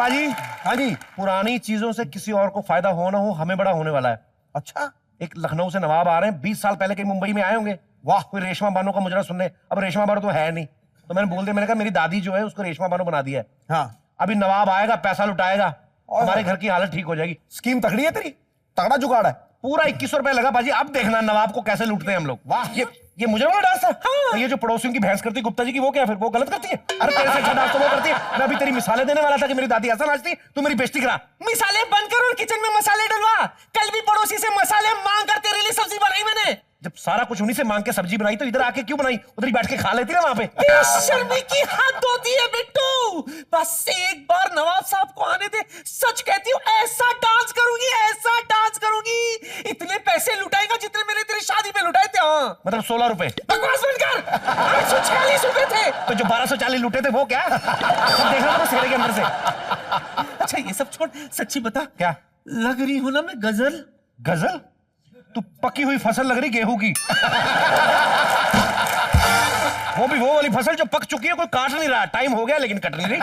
बाजी। हाँ जी। पुरानी चीजों से किसी और को फायदा हो ना हो, हमें बड़ा होने वाला है। अच्छा, एक लखनऊ से नवाब आ रहे हैं, 20 साल पहले कहीं मुंबई में आए होंगे। वाह, कोई रेशमा बानो का मुजरा सुनने। अब रेशमा बानो तो है नहीं, तो मैंने बोल दिया, मैंने कहा मेरी दादी जो है उसको रेशमा बानो बना दिया है। हाँ। अभी नवाब आएगा, पैसा लुटाएगा, हमारे घर की हालत ठीक हो जाएगी। स्कीम तगड़ी है तेरी, तगड़ा जुगाड़ है। पूरा 2100 रुपए लगा बाजी। अब देखना नवाब को कैसे लूटते हैं हम लोग। वाह, ये मुझे वाला डांस है। हाँ। ये जो पड़ोसियों की भैंस करती गुप्ता जी की, वो क्या फिर वो गलत करती है? अरे तेरे से अच्छा डांस तो वो करती है। मैं अभी तेरी मिसालें देने वाला था कि मेरी दादी ऐसा नाचती, तू मेरी बेइज्जती करा। मिसालें बंद करो और किचन में मसाले डलवा। कल भी पड़ोसी से मसाले मांग कर तेरे लिए सब्जी बनाई मैंने। जब सारा कुछ उन्हीं से मांग के सब्जी बनाई तो इधर आके क्यों बनाई? उधर ही बैठ के खा लेती ना वहां पे। शर्मी की हद होती है बिट्टू। बस एक बार नवाब साहब को आने दे। सच कहती हूँ, ऐसा डांस करूंगी, ऐसा डांस करूंगी, इतने पैसे लुटाएगा जितने मैंने तेरी शादी में लुटाए थे। हाँ, मतलब 16 रुपए। बकवास बंद कर। 846 रुपए थे। तो जो 1240 लूटे थे वो क्या? सब देख रहा था सेरे के अंदर से। अच्छा ये सब छोड़, सच्ची बता, क्या लग रही हूं ना मैं गजल? गजल? तू पकी हुई फसल लग रही गेहूं की। वो भी वो वाली फसल जो पक चुकी है, कोई काट नहीं रहा। टाइम हो गया लेकिन कट नहीं रही।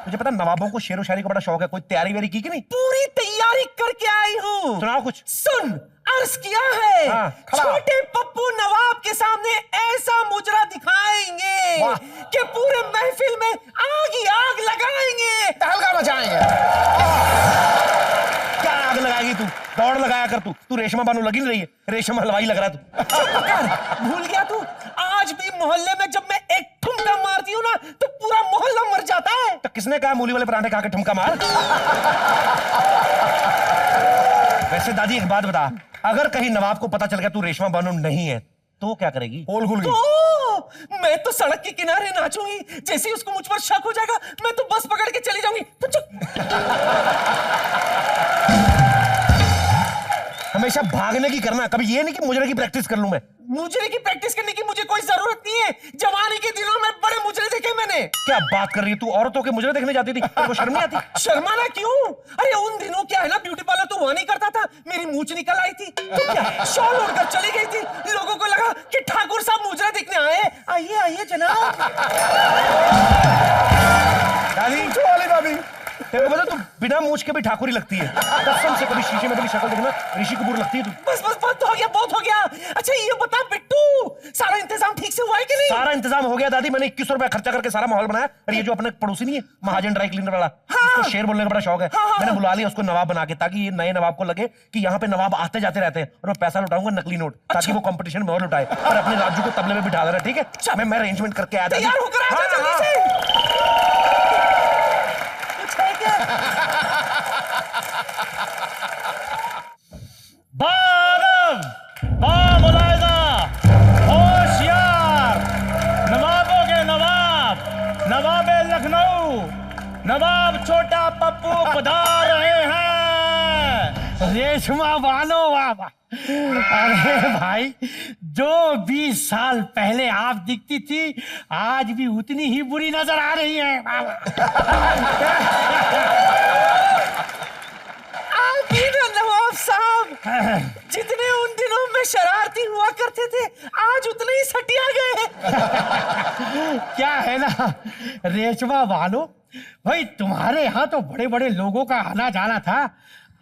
मुझे पता नवाबों को शेर व शायरी का बड़ा शौक है। कोई तैयारी वेरी की कि नहीं? पूरी तैयारी करके आई हूँ। सुनाओ कुछ। सुन, अर्ज किया है। हाँ, छोटे पप्पू नवाब के सामने ऐसा मुजरा दिखाएंगे कि पूरे महफिल में आग ही आग लगाएंगे, तहलका मचाएंगे। क्या आग लगाएगी तू? दौड़ लगाया कर तू रेशमा बानो लगी नहीं रही है, रेशम हलवाई लग रहा है तू। चुप कर, भूल गया तू? आज भी मोहल्ले में जब मैं एक ठुमका मारती हूँ ना तो पूरा मोहल्ला मर जाता है। तो किसने कहा मूली वाले पराठे खा के ठुमका मार? वैसे दादी एक बात बता, अगर कहीं नवाब को पता चल गया तू रेशमा बानो नहीं है तो क्या करेगी? पोल खुल गई। तो मैं तो सड़क के किनारे नाचूंगी। जैसे ही उसको मुझ पर शक हो जाएगा मैं तो बस पकड़ के चली जाऊंगी। तो चुप। हमेशा भागने की करना, कभी ये नहीं कि मुजरे की प्रैक्टिस कर लूं मैं। मुजरे की प्रैक्टिस करने की मुझे कोई जरूरत नहीं है। जवानी के दिनों में बड़े मुजरे देखे मैंने। क्या बात कर रही है तू? औरतों के मुजरे देखने जाती थी, तेरे को शर्म नहीं आती? शर्माना क्यों? अरे उन दिनों क्या है ना, ब्यूटी पार्लर तो वहां नहीं करता था, मेरी मूंछ निकल आई थी तो क्या शॉल ओढ़कर चली गई थी। लोगों को लगा कि ठाकुर साहब मुजरा देखने आए। आइए आइए जनाब। दादी वाली दादी, तेरे को पता तू बिना मूंछ के भी ठाकुर ही लगती है। कसम से, कभी शीशे में तेरी शक्ल देखना ऋषि कपूर लगती है तू। बस बस बहुत हो गया, बहुत हो गया। अच्छा ये बता बिट्टू, सारा इंतजाम ठीक से हुआ है कि नहीं? सारा इंतजाम हो गया दादी, मैंने 2100 रुपया खर्चा करके सारा माहौल बनाया। और ये जो अपने पड़ोसी नहीं है महाजन ड्राई क्लीनर वाला, उसको शेर बोलने का बड़ा शौक है। मैंने बुला लिया उसको नवाब बना के, ताकि ये नए नवाब को लगे कि यहाँ पे नवाब आते जाते रहते हैं। और मैं पैसा लुटाऊंगा नकली नोट, ताकि वो कंपटीशन में और लुटाए। और अपने राजू को तबले में बिठा देना, ठीक है? मैं अरेंजमेंट करके आया। तैयार होकर आ जा जल्दी से। कुछ है क्या? होशियार, नवाबों के नवाब, नवाब लखनऊ, नवाब छोटा पप्पू पधार रहे हैं। रेशमा बानो बाबा, अरे भाई, जो 20 साल पहले आप दिखती थी आज भी उतनी ही बुरी नजर आ रही है बाबा। नवाब साहब, जितने उन दिनों में शरारती हुआ करते थे आज उतने ही सटिया गए। क्या है ना रेशमा बानो भाई, तुम्हारे यहाँ तो बड़े बड़े लोगों का आना जाना था,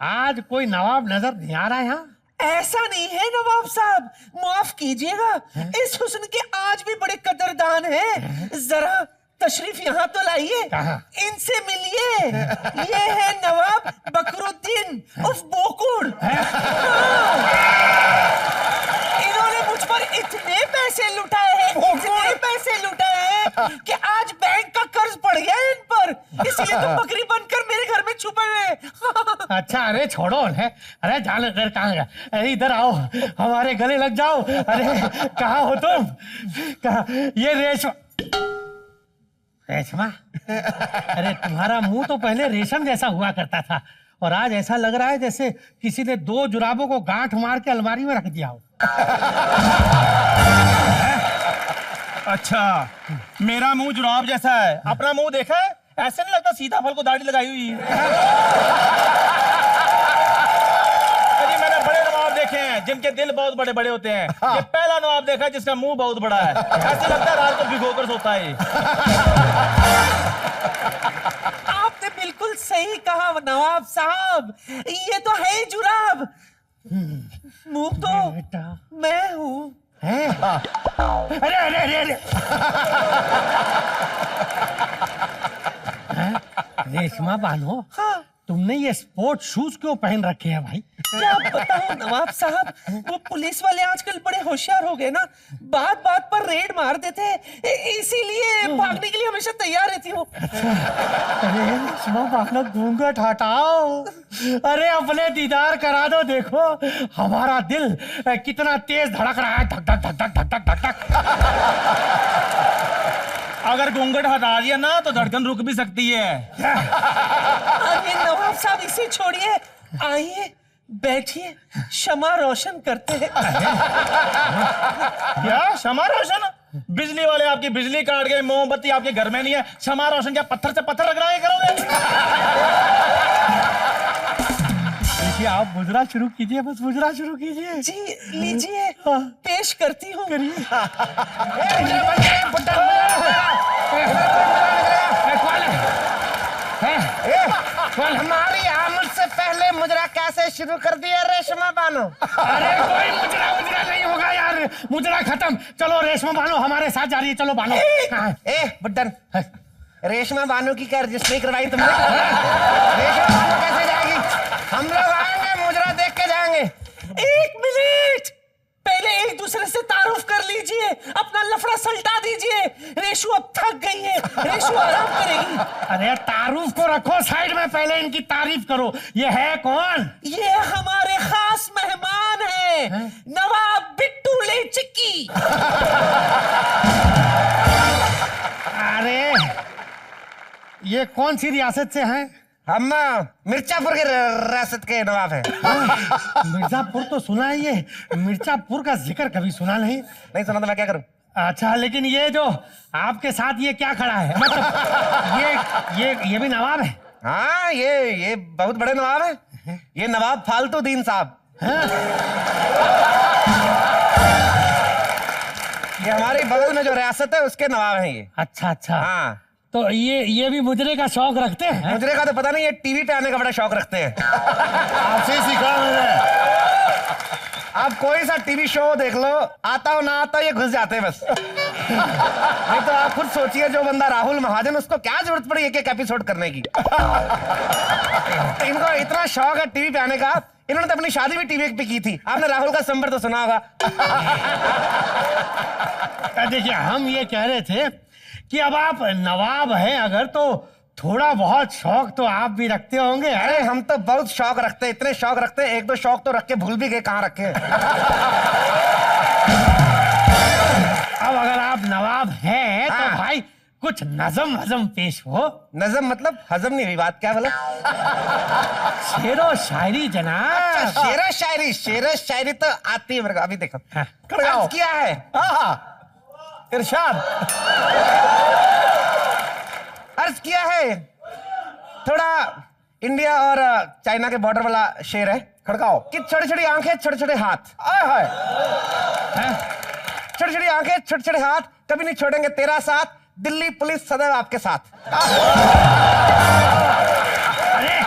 आज कोई नवाब नजर नहीं आ रहा है यहाँ। ऐसा नहीं है नवाब साहब, माफ कीजिएगा, इस हुस्न के आज भी बड़े कदरदान हैं। जरा तशरीफ यहाँ तो लाइए, इनसे मिलिए। ये है नवाब बकरुद्दीन उर्फ बोकुड़। इन्होंने मुझ पर इतने पैसे लुटाए हैं, इतने पैसे लुटाए हैं कि आज बैंक का कर्ज पड़ गया है इन पर, इसलिए तो बकरी बनकर मेरे घर में छुपे हुए। अच्छा, अरे छोड़ो, अरे जान घर कहाँ गया? अरे इधर आओ, हमारे गले लग जाओ। अरे कहाँ हो तुम? कहाँ? ये रेशमा, रेशमा, अरे तुम्हारा मुंह तो पहले रेशम जैसा हुआ करता था और आज ऐसा लग रहा है जैसे किसी ने 2 जुराबों को गांठ मार के अलमारी में रख दिया हो। अच्छा, मेरा मुंह जुराब जैसा है, अपना मुंह देखा है? ऐसे नहीं लगता सीताफल को दाढ़ी लगाई हुई है। अरे मैंने बड़े नवाब देखे हैं जिनके दिल बहुत बड़े बड़े होते हैं। ये पहला नवाब देखा है जिसका मुंह बहुत बड़ा है, ऐसे लगता है रात को भिगोकर सोता है। सही कहा नवाब साहब, ये तो है ही जुराब। मुंह तो मैं हूँ। अरे अरे अरे अरे रेशमा बानो, हाँ, तुमने ये स्पोर्ट शूज क्यों पहन रखे हैं भाई? क्या बताऊं नवाब साहब, वो पुलिस वाले आजकल बड़े होशियार हो गए ना, बात बात पर रेड मार देते हैं, इसीलिए भागने के लिए हमेशा तैयार रहती हूँ। अरे रेशमा बानो, घूंघट हटाओ, अरे अपने दीदार करा दो, देखो हमारा दिल कितना तेज धड़क रहा है, धक धक धक धक धक धक धक। अगर घूंघट हटा दिया ना तो धड़कन रुक भी सकती है। अरे नवाब साहब इसे छोड़िए, आइए बैठिए, क्षमा रोशन करते हैं। क्या क्षमा रोशन? बिजली वाले आपकी बिजली काट गए, मोमबत्ती आपके घर में नहीं है, क्षमा रोशन क्या पत्थर से पत्थर रगड़ा के करोगे? देखिए आप मुजरा शुरू कीजिए, बस मुजरा शुरू कीजिए। जी लीजिए, पेश करती हूँ। कल हमारी आमद से पहले मुजरा कैसे शुरू कर दिया रेशमा बानो? अरे कोई मुजरा मुजरा नहीं होगा यार, मुजरा खत्म। चलो रेशमा बानो हमारे साथ जा रही है, चलो बानो। बुड्ढन, रेशमा बानो की क्या रजिस्ट्री करवाई तुमने? रेशमा बानो कैसे जाएगी? हम लोग आएंगे, मुजरा देख के जाएंगे। एक मिनट, पहले एक दूसरे से तारुफ कर लीजिए, अपना लफड़ा सल्टा दीजिए। रेशु अब थक गई है, रेशु आराम करेगी। अरे तारुफ को रखो साइड में, पहले इनकी तारीफ करो। ये है कौन? ये हमारे खास मेहमान हैं, नवाब बिट्टू ले चिक्की। अरे ये कौन सी रियासत से हैं? हम मिर्जापुर के रियासत के नवाब हैं। मिर्जापुर तो सुना है, ये मिर्जापुर का जिक्र कभी सुना नहीं। नहीं सुना तो मैं क्या करूं? अच्छा, लेकिन ये जो आपके साथ ये क्या खड़ा है, मतलब ये भी नवाब है? हाँ, ये बहुत बड़े नवाब हैं। ये नवाब फालतू दीन साहब। ये हमारी बगल में जो रियासत है उसके नवाब हैं ये। अच्छा अच्छा। हाँ, तो ये भी मुजरे का शौक रखते हैं? मुजरे का तो पता नहीं, ये टीवी पे आने का बड़ा शौक रखते हैं। आपसे सीखा मैंने। आप कोई सा टीवी शो देख लो, आता हो ना आता हो, ये घुस जाते हैं बस। नहीं तो आप खुद सोचिए, जो बंदा राहुल महाजन, उसको क्या जरूरत पड़ी एक एक एपिसोड करने की? इनको इतना शौक है टीवी पे आने का, इन्होंने तो अपनी शादी भी टीवी पे की थी। आपने राहुल का संबर तो सुना होगा। देखिए हम ये कह रहे थे कि अब आप नवाब हैं अगर, तो थोड़ा बहुत शौक तो आप भी रखते होंगे। अरे हम तो बहुत शौक रखते हैं, इतने शौक रखते हैं, एक दो शौक तो रख के भूल भी गए कहाँ रखे। अब अगर आप नवाब हैं तो हाँ। भाई कुछ नज़म हज़म पेश हो। नज़म मतलब? हजम नहीं हुई बात, क्या बोला? शेरो शायरी जनाब। अच्छा, शेरो शायरी तो आती है मेरे को। अभी देखो, हाँ। अर्ज किया है। इरशाद। अर्ज किया है, थोड़ा इंडिया और चाइना के बॉर्डर वाला शेर है। खड़काओ कि छोटी छोटी आंखें, छोटे छोटे हाथ। आय हाय, छोटी छोटी आंखें, छोटे छोटे हाथ, कभी नहीं छोड़ेंगे तेरा साथ, दिल्ली पुलिस सदैव आपके साथ। अरे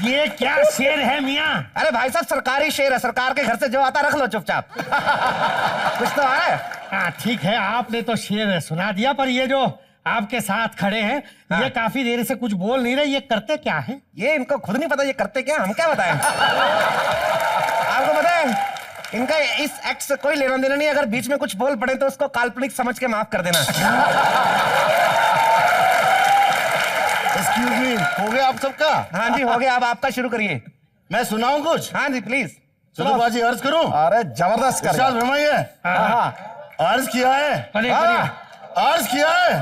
ये क्या शेर है मियाँ? अरे भाई साहब, सरकारी शेर है, सरकार के घर से जो आता रख लो चुपचाप। कुछ तो आ रहा है। हाँ ठीक है, आपने तो शेर सुना दिया, पर ये जो आपके साथ खड़े हैं, हाँ। ये काफी देर से कुछ बोल नहीं रहे, ये करते क्या है? ये इनको खुद नहीं पता ये करते क्या, हम क्या बताएं? आपको पता है इनका इस एक्ट से कोई लेना देना नहीं, अगर बीच में कुछ बोल पड़े तो उसको काल्पनिक समझ के माफ कर देना। एक्सक्यूज मी, हो गया आप सबका? हाँ जी हो गया, अब आपका शुरू करिए। मैं सुनाऊं कुछ? हाँ जी प्लीज। चलो बाजी, अर्ज करूं? अरे जबरदस्त इरशाद फरमाइए। अर्ज किया है, करिए, हाँ। करिए। अर्ज किया है,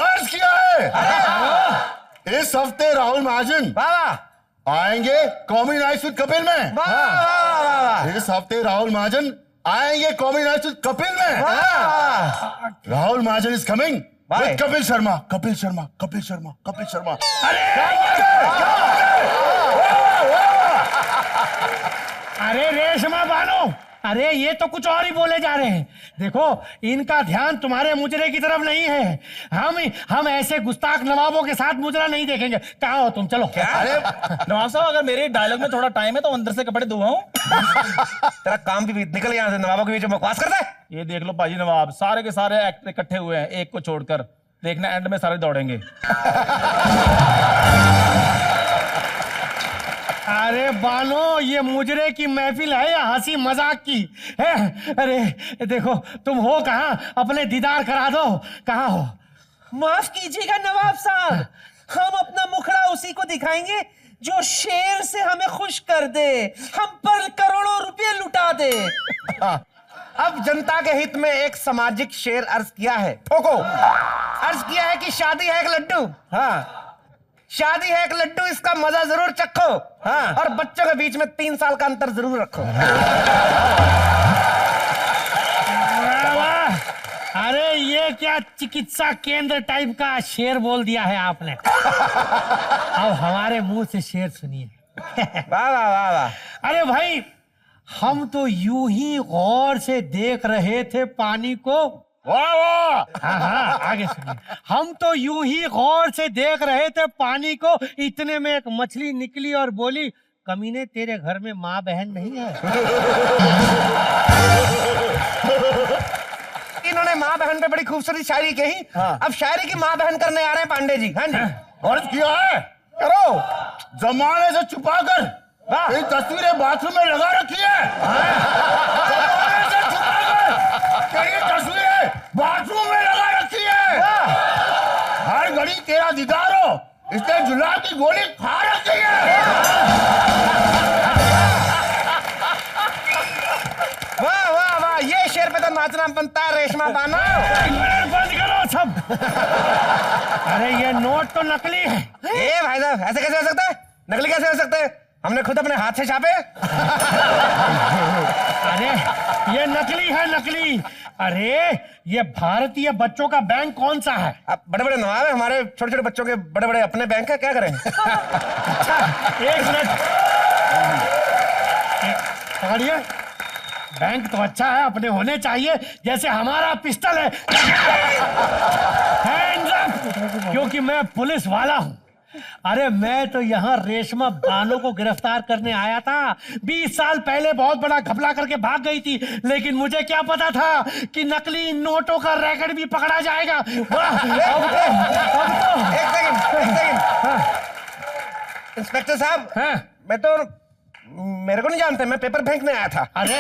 अर्ज किया है। इस हफ्ते राहुल महाजन वाह आएंगे कॉमी नाइट्स विद कपिल में। वाह वाह वाह वाह इस हफ्ते राहुल महाजन आएंगे कॉमी नाइट्स विद कपिल में। वाह। Rahul Mahajan is coming Why? With Kapil Sharma. Kapil Sharma, Kapil Sharma, Kapil Sharma. अरे रेशमा बानो, अरे ये तो कुछ और ही बोले जा रहे हैं। देखो इनका ध्यान तुम्हारे मुजरे की तरफ नहीं है। हम ऐसे गुस्ताख नवाबों के साथ मुजरा नहीं देखेंगे। कहाँ हो तुम? चलो। अरे नवाब साहब, अगर मेरे डायलॉग में थोड़ा टाइम है तो अंदर से कपड़े धोआऊं? तेरा काम भी निकल यहाँ से, नवाबों के बीच में बकवास करता है। ये देख लो पाजी नवाब, सारे के सारे एक्टर इकट्ठे हुए हैं, एक को छोड़कर। देखना एंड में सारे दौड़ेंगे। अरे बानो, ये मुजरे की महफिल है या हंसी मजाक की है? अरे देखो तुम हो कहाँ, अपने दीदार करा दो। कहाँ हो? माफ कीजिएगा नवाब साहब, हम अपना मुखड़ा उसी को दिखाएंगे जो शेर से हमें खुश कर दे, हम पर करोड़ों रुपए लुटा दे। अब जनता के हित में एक सामाजिक शेर अर्ज किया है। ठोको। अर्ज किया है कि शादी है एक लड्डू। हाँ, शादी है एक लड्डू, इसका मजा जरूर चखो। हाँ, और बच्चों के बीच में 3 साल का अंतर जरूर रखो। अरे ये क्या चिकित्सा केंद्र टाइप का शेर बोल दिया है आपने। अब हमारे मुंह से शेर सुनिए। वाह वाह वाह वाह। अरे भाई, हम तो यूं ही गौर से देख रहे थे पानी को। वाह वाह। हाँ, आगे सुनिए। हम तो यूं ही गौर से देख रहे थे पानी को, इतने में एक मछली निकली और बोली, कमीने तेरे घर में माँ बहन नहीं है? इन्होंने माँ बहन पे बड़ी खूबसूरत शायरी कही। हाँ। अब शायरी की माँ बहन करने आ रहे हैं पांडे जी। हाँ जी, अर्ज किया है करो। जमाने से छुपा कर ये तस्वीरें बाथरूम में लगा रखी है। जमाने से छुपा कर ये तस्वीरें बाथरूम में लगा रखी है। हर घड़ी तेरा दीदार हो, इसने जुलाब की गोली खा रखी है। वाह वाह वाह, ये शेर पे तो नाचना बनता है रेशमा बानो। बंद करो सब। अरे ये नोट तो नकली है। ए भाई साहब, ऐसे कैसे हो सकता है? नकली कैसे हो सकते हैं? हमने खुद अपने हाथ से छापे। अरे ये नकली है, नकली। अरे ये भारतीय बच्चों का बैंक कौन सा है? अब बड़े बड़े नवाब है हमारे, छोटे छोटे बच्चों के बड़े बड़े अपने बैंक है, क्या करें? अच्छा, एक मिनट पकड़िए। बैंक तो अच्छा है, अपने होने चाहिए, जैसे हमारा पिस्टल है। Hands up! क्योंकि मैं पुलिस वाला हूँ। अरे मैं तो यहाँ रेशमा बानो को गिरफ्तार करने आया था। 20 साल पहले बहुत बड़ा घपला करके भाग गई थी, लेकिन मुझे क्या पता था कि नकली नोटों का रैकेट भी पकड़ा जाएगा। वाह, अब तो एक सेकंड। इंस्पेक्टर साहब, हाँ? मैं तो, मेरे को नहीं जानते, मैं पेपर फेंकने आया था। अरे